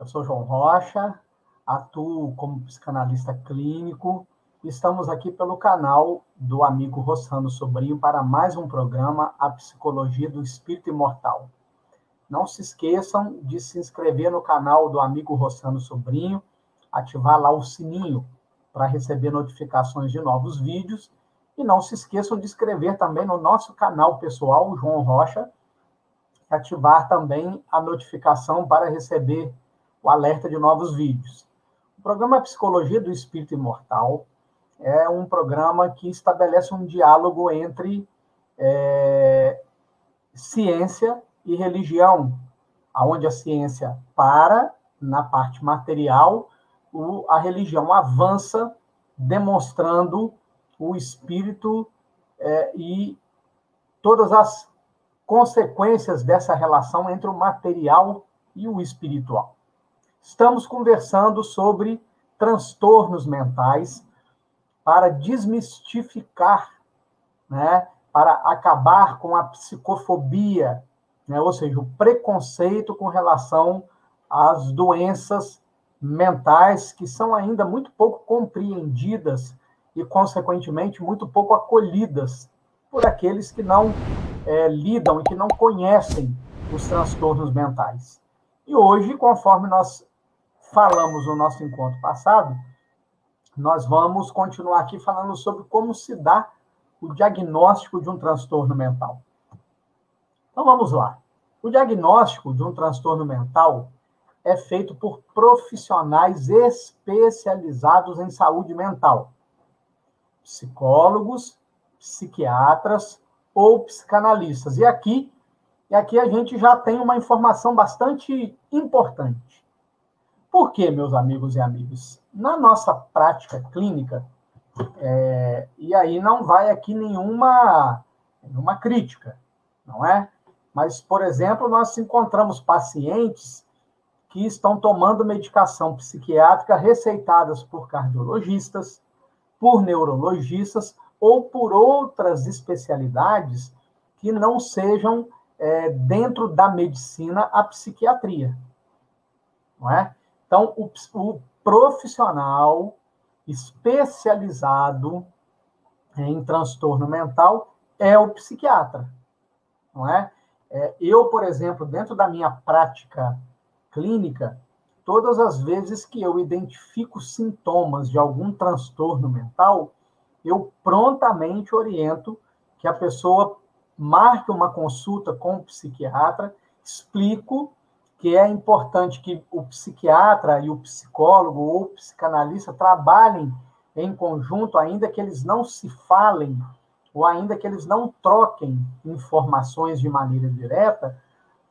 Eu sou João Rocha, atuo como psicanalista clínico e estamos aqui pelo canal do amigo Rossano Sobrinho para mais um programa A Psicologia do Espírito Imortal. Não se esqueçam de se inscrever no canal do amigo Rossano Sobrinho, ativar lá o sininho para receber notificações de novos vídeos e não se esqueçam de inscrever também no nosso canal pessoal, João Rocha, e ativar também a notificação para receber o alerta de novos vídeos. O programa Psicologia do Espírito Imortal é um programa que estabelece um diálogo entre ciência e religião, onde a ciência para na parte material, a religião avança, demonstrando o espírito e todas as consequências dessa relação entre o material e o espiritual. Estamos conversando sobre transtornos mentais para desmistificar, né, para acabar com a psicofobia, né, ou seja, o preconceito com relação às doenças mentais que são ainda muito pouco compreendidas e, consequentemente, muito pouco acolhidas por aqueles que não lidam e que não conhecem os transtornos mentais. E hoje, conforme nós falamos no nosso encontro passado, nós vamos continuar aqui falando sobre como se dá o diagnóstico de um transtorno mental. Então, vamos lá. O diagnóstico de um transtorno mental é feito por profissionais especializados em saúde mental, psicólogos, psiquiatras ou psicanalistas. E aqui a gente já tem uma informação bastante importante. Por quê, meus amigos e amigas? Na nossa prática clínica, e aí não vai aqui nenhuma crítica, não é? Mas, por exemplo, nós encontramos pacientes que estão tomando medicação psiquiátrica receitadas por cardiologistas, por neurologistas ou por outras especialidades que não sejam dentro da medicina a psiquiatria, não é? Então, o profissional especializado em transtorno mental é o psiquiatra, não é? Eu, por exemplo, dentro da minha prática clínica, todas as vezes que eu identifico sintomas de algum transtorno mental, eu prontamente oriento que a pessoa marque uma consulta com o psiquiatra, explico que é importante que o psiquiatra e o psicólogo ou o psicanalista trabalhem em conjunto, ainda que eles não se falem, ou ainda que eles não troquem informações de maneira direta,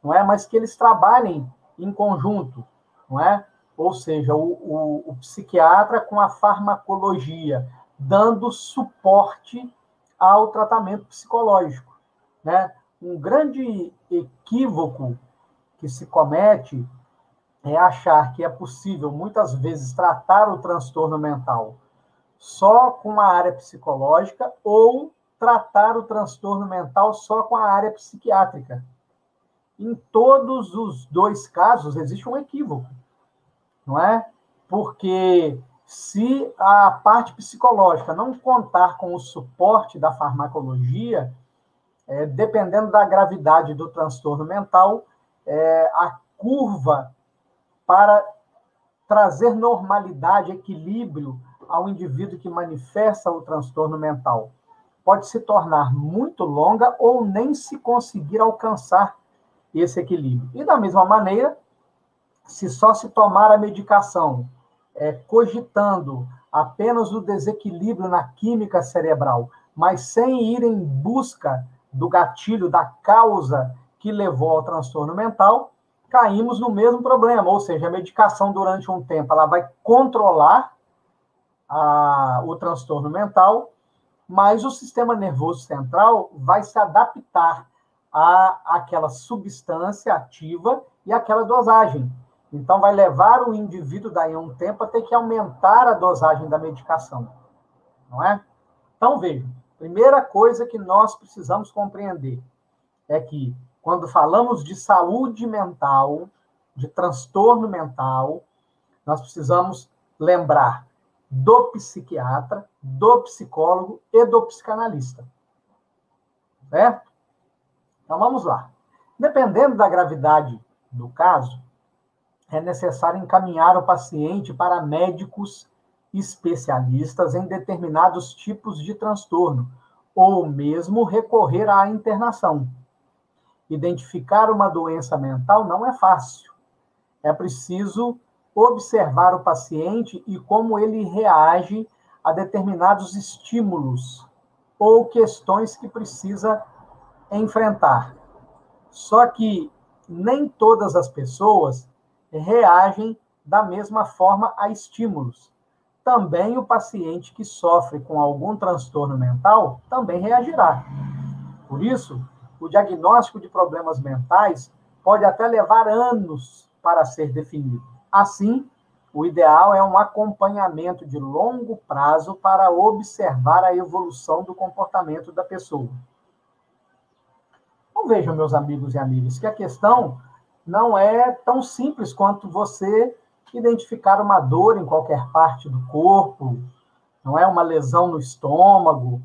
não é? Mas que eles trabalhem em conjunto, não é? Ou seja, o psiquiatra com a farmacologia, dando suporte ao tratamento psicológico, né? Um grande equívoco que se comete é achar que é possível, muitas vezes, tratar o transtorno mental só com a área psicológica ou tratar o transtorno mental só com a área psiquiátrica. Em todos os dois casos, existe um equívoco, não é? Porque se a parte psicológica não contar com o suporte da farmacologia, dependendo da gravidade do transtorno mental, a curva para trazer normalidade, equilíbrio ao indivíduo que manifesta o transtorno mental pode se tornar muito longa ou nem se conseguir alcançar esse equilíbrio. E da mesma maneira, se só se tomar a medicação cogitando apenas o desequilíbrio na química cerebral, mas sem ir em busca do gatilho, da causa que levou ao transtorno mental, caímos no mesmo problema, ou seja, a medicação durante um tempo ela vai controlar o transtorno mental, mas o sistema nervoso central vai se adaptar àquela substância ativa e àquela dosagem. Então, vai levar o indivíduo daí a um tempo a ter que aumentar a dosagem da medicação, não é? Então, veja, primeira coisa que nós precisamos compreender é que, quando falamos de saúde mental, de transtorno mental, nós precisamos lembrar do psiquiatra, do psicólogo e do psicanalista. Certo? Então, vamos lá. Dependendo da gravidade do caso, é necessário encaminhar o paciente para médicos especialistas em determinados tipos de transtorno, ou mesmo recorrer à internação. Identificar uma doença mental não é fácil. É preciso observar o paciente e como ele reage a determinados estímulos ou questões que precisa enfrentar. Só que nem todas as pessoas reagem da mesma forma a estímulos. Também o paciente que sofre com algum transtorno mental também reagirá. Por isso, o diagnóstico de problemas mentais pode até levar anos para ser definido. Assim, o ideal é um acompanhamento de longo prazo para observar a evolução do comportamento da pessoa. Então, vejam, meus amigos e amigas, que a questão não é tão simples quanto você identificar uma dor em qualquer parte do corpo, não é uma lesão no estômago,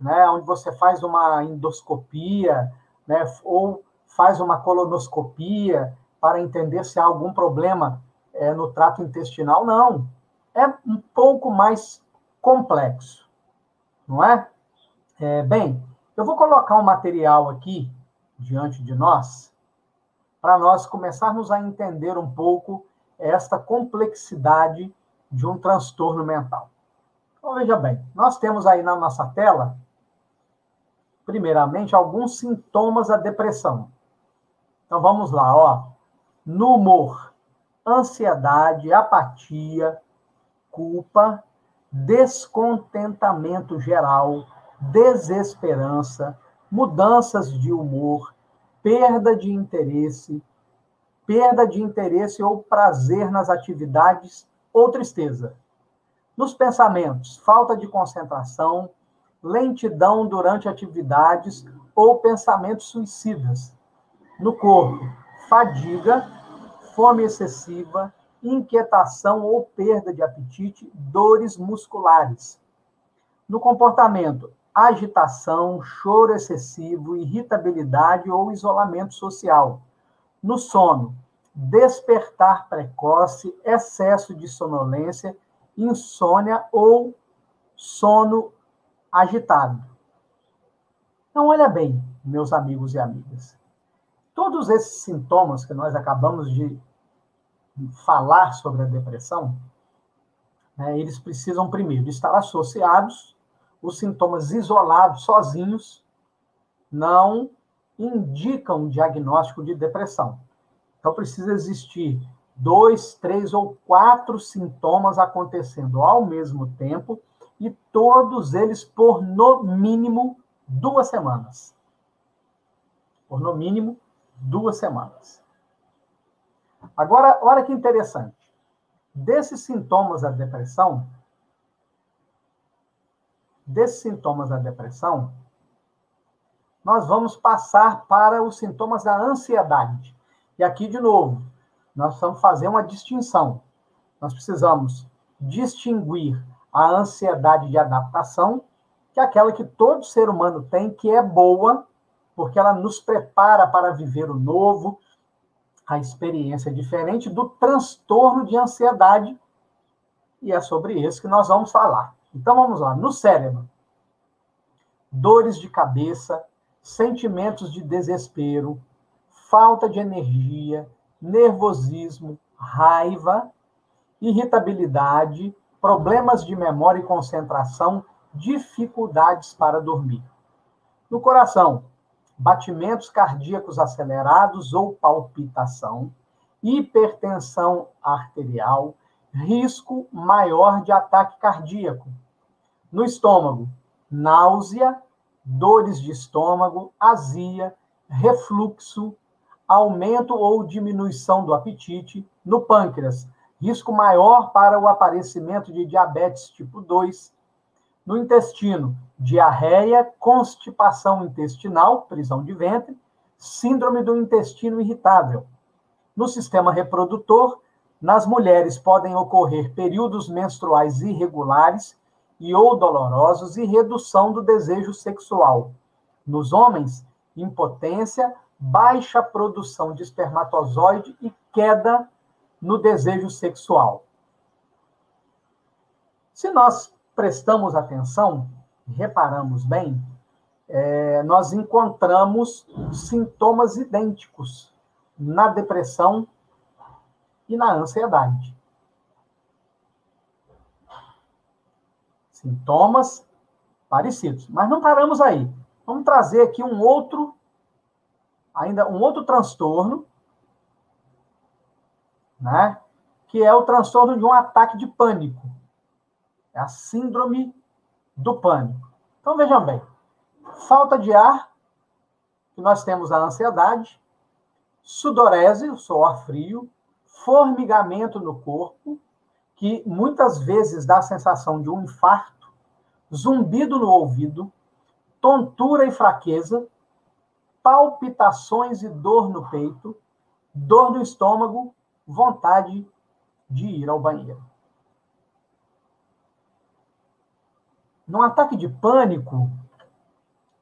né, onde você faz uma endoscopia, né, ou faz uma colonoscopia para entender se há algum problema no trato intestinal. Não. É um pouco mais complexo, não é? Bem, eu vou colocar um material aqui diante de nós, para nós começarmos a entender um pouco esta complexidade de um transtorno mental. Então, veja bem, nós temos aí na nossa tela, primeiramente, alguns sintomas da depressão. Então, vamos lá, ó. No humor, ansiedade, apatia, culpa, descontentamento geral, desesperança, mudanças de humor, perda de interesse ou prazer nas atividades ou tristeza. Nos pensamentos, falta de concentração, lentidão durante atividades ou pensamentos suicidas. No corpo, fadiga, fome excessiva, inquietação ou perda de apetite, dores musculares. No comportamento, agitação, choro excessivo, irritabilidade ou isolamento social. No sono, despertar precoce, excesso de sonolência, insônia ou sono agitado. Então, olha bem, meus amigos e amigas. Todos esses sintomas que nós acabamos de falar sobre a depressão, né, eles precisam, primeiro, estar associados. Os sintomas isolados, sozinhos, não indicam diagnóstico de depressão. Então, precisa existir 2, 3 ou 4 sintomas acontecendo ao mesmo tempo e todos eles por, no mínimo, 2 semanas. Por, no mínimo, 2 semanas. Agora, olha que interessante. Desses sintomas da depressão, nós vamos passar para os sintomas da ansiedade. E aqui, de novo, nós vamos fazer uma distinção. Nós precisamos distinguir a ansiedade de adaptação, que é aquela que todo ser humano tem, que é boa, porque ela nos prepara para viver o novo, a experiência diferente, do transtorno de ansiedade, e é sobre isso que nós vamos falar. Então, vamos lá. No cérebro, dores de cabeça, sentimentos de desespero, falta de energia, nervosismo, raiva, irritabilidade, problemas de memória e concentração, dificuldades para dormir. No coração, batimentos cardíacos acelerados ou palpitação, hipertensão arterial, risco maior de ataque cardíaco. No estômago, náusea, dores de estômago, azia, refluxo, aumento ou diminuição do apetite. No pâncreas, risco maior para o aparecimento de diabetes tipo 2. No intestino, diarreia, constipação intestinal, prisão de ventre, síndrome do intestino irritável. No sistema reprodutor, nas mulheres podem ocorrer períodos menstruais irregulares e ou dolorosos e redução do desejo sexual. Nos homens, impotência, baixa produção de espermatozoide e queda no desejo sexual. Se nós prestamos atenção, reparamos bem, nós encontramos sintomas idênticos na depressão e na ansiedade. Sintomas parecidos. Mas não paramos aí. Vamos trazer aqui um outro transtorno, né? Que é o transtorno de um ataque de pânico. É a síndrome do pânico. Então, vejam bem. Falta de ar, que nós temos a ansiedade, sudorese, o suor frio, formigamento no corpo, que muitas vezes dá a sensação de um infarto, zumbido no ouvido, tontura e fraqueza, palpitações e dor no peito, dor no estômago, vontade de ir ao banheiro. Num ataque de pânico,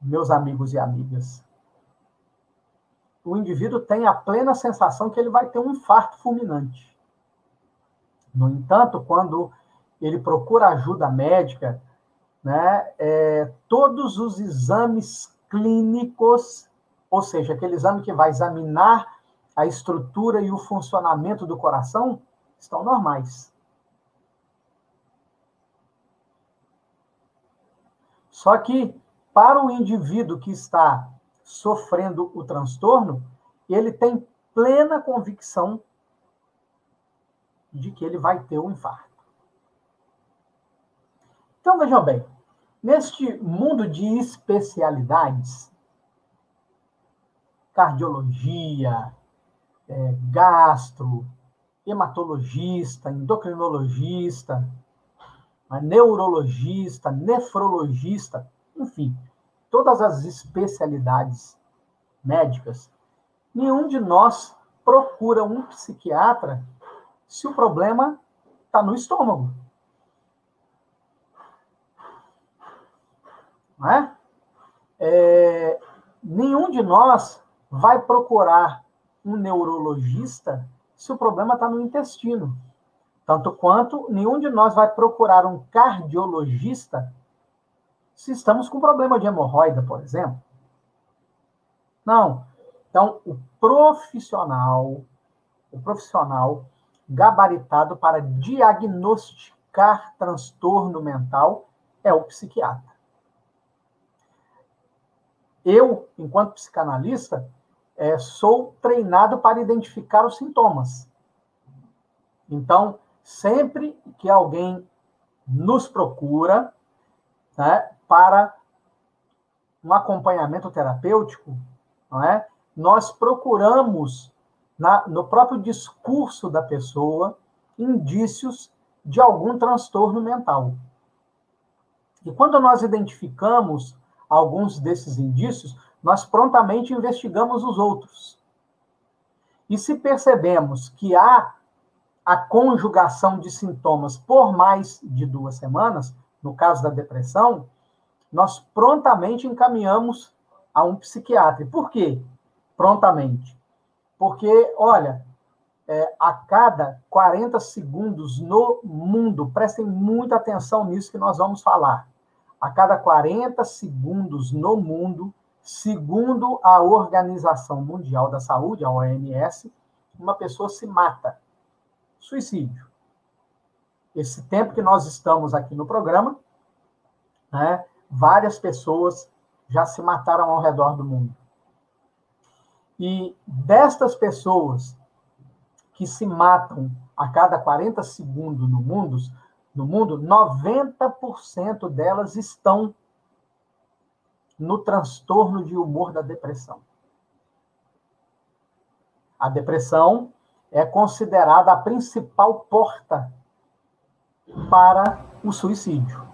meus amigos e amigas, o indivíduo tem a plena sensação que ele vai ter um infarto fulminante. No entanto, quando ele procura ajuda médica, né, todos os exames clínicos, ou seja, aquele exame que vai examinar a estrutura e o funcionamento do coração, estão normais. Só que, para o indivíduo que está sofrendo o transtorno, ele tem plena convicção de que ele vai ter um infarto. Então, vejam bem, neste mundo de especialidades, cardiologia, gastro, hematologista, endocrinologista, neurologista, nefrologista, enfim, todas as especialidades médicas, nenhum de nós procura um psiquiatra se o problema está no estômago. Não é? Nenhum de nós vai procurar um neurologista se o problema está no intestino. Tanto quanto nenhum de nós vai procurar um cardiologista se estamos com problema de hemorroida, por exemplo. Não. Então, o profissional gabaritado para diagnosticar transtorno mental é o psiquiatra. Eu, enquanto psicanalista, sou treinado para identificar os sintomas. Então, sempre que alguém nos procura, né, para um acompanhamento terapêutico, não é? Nós procuramos, no próprio discurso da pessoa, indícios de algum transtorno mental. E quando nós identificamos alguns desses indícios, nós prontamente investigamos os outros. E se percebemos que há a conjugação de sintomas por mais de 2 semanas, no caso da depressão, nós prontamente encaminhamos a um psiquiatra. Por quê? Prontamente. Porque, olha, a cada 40 segundos no mundo, prestem muita atenção nisso que nós vamos falar, a cada 40 segundos no mundo, segundo a Organização Mundial da Saúde, a OMS, uma pessoa se mata. Suicídio. Esse tempo que nós estamos aqui no programa, né, várias pessoas já se mataram ao redor do mundo. E destas pessoas que se matam a cada 40 segundos no mundo, 90% delas estão no transtorno de humor da depressão. A depressão é considerada a principal porta para o suicídio.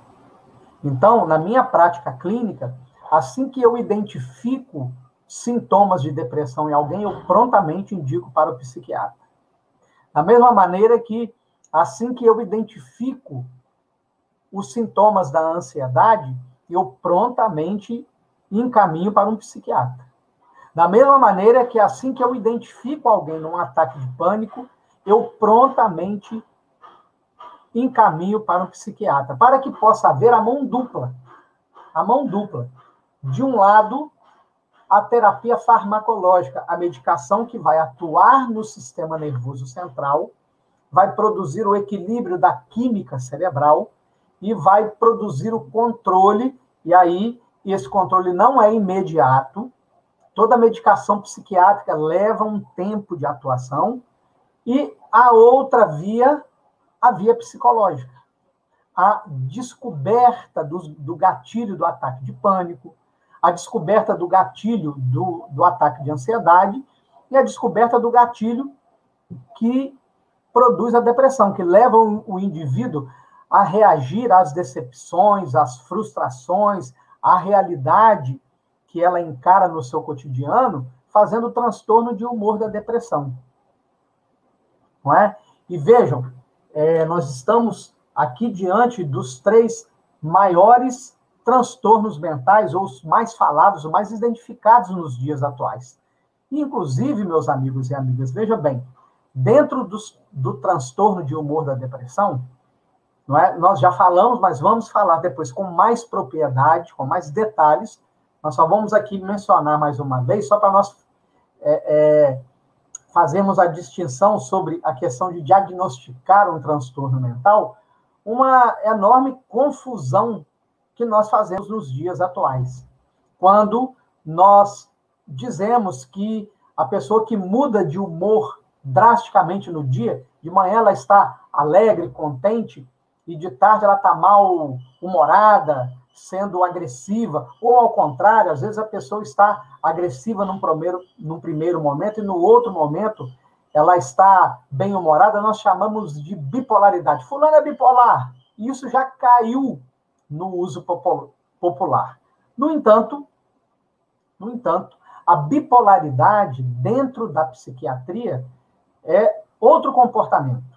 Então, na minha prática clínica, assim que eu identifico sintomas de depressão em alguém, eu prontamente indico para o psiquiatra. Da mesma maneira que, assim que eu identifico os sintomas da ansiedade, eu prontamente encaminho para um psiquiatra. Da mesma maneira que, assim que eu identifico alguém num ataque de pânico, eu prontamente encaminho para um psiquiatra, para que possa haver a mão dupla. A mão dupla. De um lado, a terapia farmacológica, a medicação que vai atuar no sistema nervoso central, vai produzir o equilíbrio da química cerebral e vai produzir o controle, e aí esse controle não é imediato. Toda medicação psiquiátrica leva um tempo de atuação, e a outra via, a via psicológica. A descoberta do gatilho do ataque de pânico, a descoberta do gatilho do ataque de ansiedade e a descoberta do gatilho que produz a depressão, que leva o indivíduo a reagir às decepções, às frustrações, à realidade que ela encara no seu cotidiano, fazendo o transtorno de humor da depressão. Não é? E vejam, nós estamos aqui diante dos 3 maiores transtornos mentais, ou os mais falados, os mais identificados nos dias atuais. Inclusive, meus amigos e amigas, veja bem, dentro do transtorno de humor da depressão, não é? Nós já falamos, mas vamos falar depois com mais propriedade, com mais detalhes. Nós só vamos aqui mencionar mais uma vez, só para nós fazermos a distinção sobre a questão de diagnosticar um transtorno mental, uma enorme confusão que nós fazemos nos dias atuais. Quando nós dizemos que a pessoa que muda de humor drasticamente no dia, de manhã ela está alegre, contente, e de tarde ela está mal-humorada, sendo agressiva, ou ao contrário, às vezes a pessoa está agressiva num primeiro momento, e no outro momento ela está bem-humorada, nós chamamos de bipolaridade. Fulano é bipolar, e isso já caiu no uso popular. No entanto, a bipolaridade dentro da psiquiatria é outro comportamento.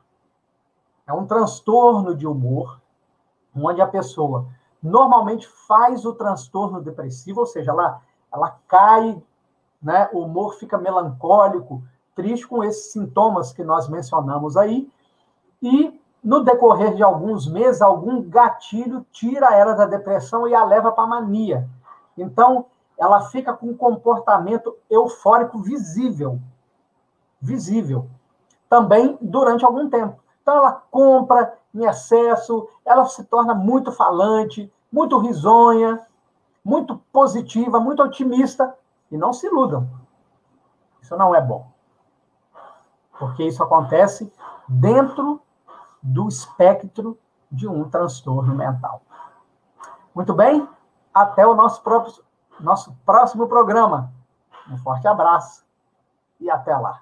É um transtorno de humor, onde a pessoa normalmente faz o transtorno depressivo, ou seja, ela cai, né, o humor fica melancólico, triste, com esses sintomas que nós mencionamos aí, e no decorrer de alguns meses, algum gatilho tira ela da depressão e a leva para a mania. Então, ela fica com um comportamento eufórico visível. Também durante algum tempo. Então, ela compra em excesso, ela se torna muito falante, muito risonha, muito positiva, muito otimista. E não se iludam. Isso não é bom. Porque isso acontece dentro do espectro de um transtorno mental. Muito bem? Até o nosso próximo programa. Um forte abraço e até lá.